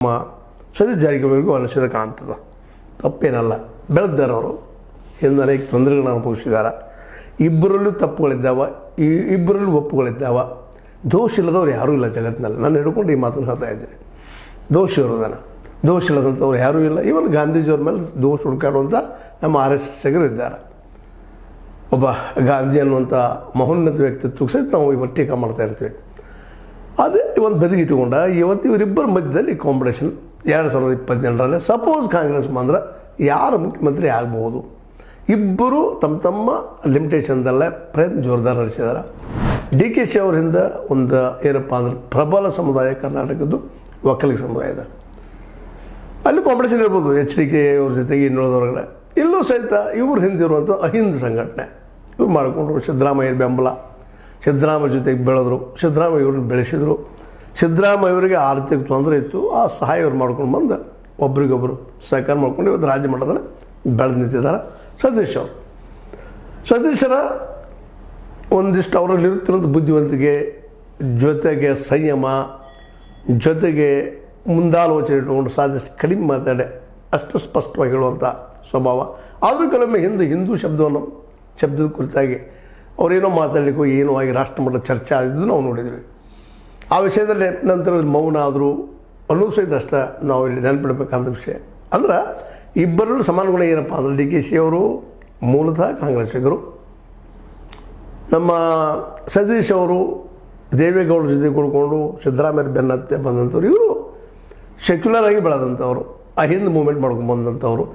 ನಮ್ಮ ಸತೀಶ್ ಜಾರಕಿಹೊಳಿಗೂ ಅನಿಸಿದ ಕಾಣ್ತದೆ. ತಪ್ಪೇನಲ್ಲ, ಬೆಳೆದಾರೆ ಅವರು, ಹಿಂದೆ ಅನೇಕ ತೊಂದರೆಗಳನ್ನ ಅನುಭವಿಸಿದ್ದಾರೆ. ಇಬ್ಬರಲ್ಲೂ ತಪ್ಪುಗಳಿದ್ದಾವೆ, ಇಬ್ಬರಲ್ಲೂ ಒಪ್ಪುಗಳಿದ್ದಾವೆ. ದೋಷ ಇಲ್ಲದವ್ರು ಯಾರೂ ಇಲ್ಲ ಜಗತ್ತಿನಲ್ಲಿ. ನಾನು ಹಿಡ್ಕೊಂಡು ಈ ಮಾತನ್ನು ಹೇಳ್ತಾ ಇದ್ದೀನಿ. ದೋಷ ಇರೋದನ್ನು, ದೋಷ ಇಲ್ಲದಂಥವ್ರು ಯಾರೂ ಇಲ್ಲ. ಇವನ್ ಗಾಂಧೀಜಿಯವ್ರ ಮೇಲೆ ದೋಷ ಹುಡುಕಾಡುವಂಥ ನಮ್ಮ RSSಗರು ಇದ್ದಾರೆ. ಒಬ್ಬ ಗಾಂಧಿ ಅನ್ನುವಂಥ ಮಹೋನ್ನತ ವ್ಯಕ್ತಿತ್ವಕ್ಕೆ ಸಹಿತ ನಾವು ಇವತ್ತು ಟೀಕಾ ಮಾಡ್ತಾ ಇರ್ತೀವಿ. ಅದೇ ಒಂದು ಬದಿಗೆ ಇಟ್ಟುಕೊಂಡ ಇವತ್ತು ಇವರಿಬ್ಬರ ಮಧ್ಯದಲ್ಲಿ ಕಾಂಪಿಟೇಷನ್ 2028ರಲ್ಲಿ ಸಪೋಸ್ ಕಾಂಗ್ರೆಸ್ ಬಂದ್ರೆ ಯಾರು ಮುಖ್ಯಮಂತ್ರಿ ಆಗ್ಬೋದು. ಇಬ್ಬರು ತಮ್ಮ ತಮ್ಮ ಲಿಮಿಟೇಷನ್ದಲ್ಲೇ ಪ್ರಯತ್ನ ಜೋರ್ದಾರ ನಡೆಸಿದ್ದಾರೆ. DK ಅವರಿಂದ ಒಂದು ಏನಪ್ಪ ಅಂದ್ರೆ ಪ್ರಬಲ ಸಮುದಾಯ ಕರ್ನಾಟಕದ್ದು ಒಕ್ಕಲಿಗ ಸಮುದಾಯ ಇದೆ. ಅಲ್ಲಿ ಕಾಂಪಿಟೇಷನ್ ಇರ್ಬೋದು HDK ಅವ್ರ ಜೊತೆಗೆ ಇನ್ನುಳಿದವ್ರಗಡೆ. ಇಲ್ಲೂ ಸಹಿತ ಇವ್ರ ಹಿಂದಿರುವಂಥ ಅಹಿಂದ ಸಂಘಟನೆ ಇವ್ರು ಮಾಡಿಕೊಂಡ್ರು. ಸಿದ್ದರಾಮಯ್ಯ ಬೆಂಬಲ, ಸಿದ್ದರಾಮಯ್ಯ ಜೊತೆಗೆ ಬೆಳೆದ್ರು, ಸಿದ್ದರಾಮಯ್ಯ ಇವ್ರನ್ನ ಬೆಳೆಸಿದ್ರು. ಸಿದ್ದರಾಮಯ್ಯ ಇವರಿಗೆ ಆರ್ಥಿಕ ತೊಂದರೆ ಇತ್ತು, ಆ ಸಹಾಯ ಇವ್ರು ಮಾಡ್ಕೊಂಡು ಬಂದು ಒಬ್ರಿಗೊಬ್ಬರು ಸಹಕಾರ ಮಾಡ್ಕೊಂಡು ಇವತ್ತು ರಾಜ್ಯ ಮಟ್ಟದಲ್ಲಿ ಬೆಳೆದು ನಿಂತಿದ್ದಾರೆ. ಸತೀಶರ ಒಂದಿಷ್ಟು ಅವರಲ್ಲಿ ಇರುತ್ತಿರೋಂಥ ಬುದ್ಧಿವಂತಿಕೆ, ಜೊತೆಗೆ ಸಂಯಮ, ಜೊತೆಗೆ ಮುಂದಾಲೋಚನೆ ಇಟ್ಕೊಂಡು ಸಾಧ್ಯಷ್ಟು ಕಡಿಮೆ ಮಾತಾಡಿ ಅಷ್ಟು ಸ್ಪಷ್ಟವಾಗಿ ಹೇಳುವಂಥ ಸ್ವಭಾವ. ಆದರೂ ಕೆಲವೊಮ್ಮೆ ಹಿಂದೂ ಶಬ್ದದ ಕುರಿತಾಗಿ ಅವರೇನೋ ಮಾತಾಡಲಿಕ್ಕೂ ಏನೋ ಆಗಿ ರಾಷ್ಟ್ರಮಟ್ಟದ ಚರ್ಚೆ ಆಗಿದ್ದು ನಾವು ನೋಡಿದ್ವಿ. ಆ ವಿಷಯದಲ್ಲಿ ನಂತರದಲ್ಲಿ ಮೌನ ಆದರೂ ಅನ್ನೋದು ಸಹಿತ ಅಷ್ಟೇ ನಾವು ಇಲ್ಲಿ ನೆನಪಿಡಬೇಕಂತ ವಿಷಯ. ಅಂದ್ರೆ ಇಬ್ಬರಲ್ಲೂ ಸಮಾನ ಗುಣ ಏನಪ್ಪ ಅಂದರೆ DK ಅವರು ಮೂಲತಃ ಕಾಂಗ್ರೆಸ್ಸಿಗರು, ನಮ್ಮ ಸತೀಶ್ ಅವರು ದೇವೇಗೌಡರ ಜೊತೆ ಕೂಡ್ಕೊಂಡು ಸಿದ್ದರಾಮಯ್ಯ ಬೆನ್ನತ್ತೆ ಬಂದಂಥವ್ರು. ಇವರು ಸೆಕ್ಯುಲರ್ ಆಗಿ ಬೆಳೆದಂಥವ್ರು, ಅಹಿಂದ ಮೂವ್ಮೆಂಟ್ ಮಾಡ್ಕೊಂಡು ಬಂದಂಥವ್ರು.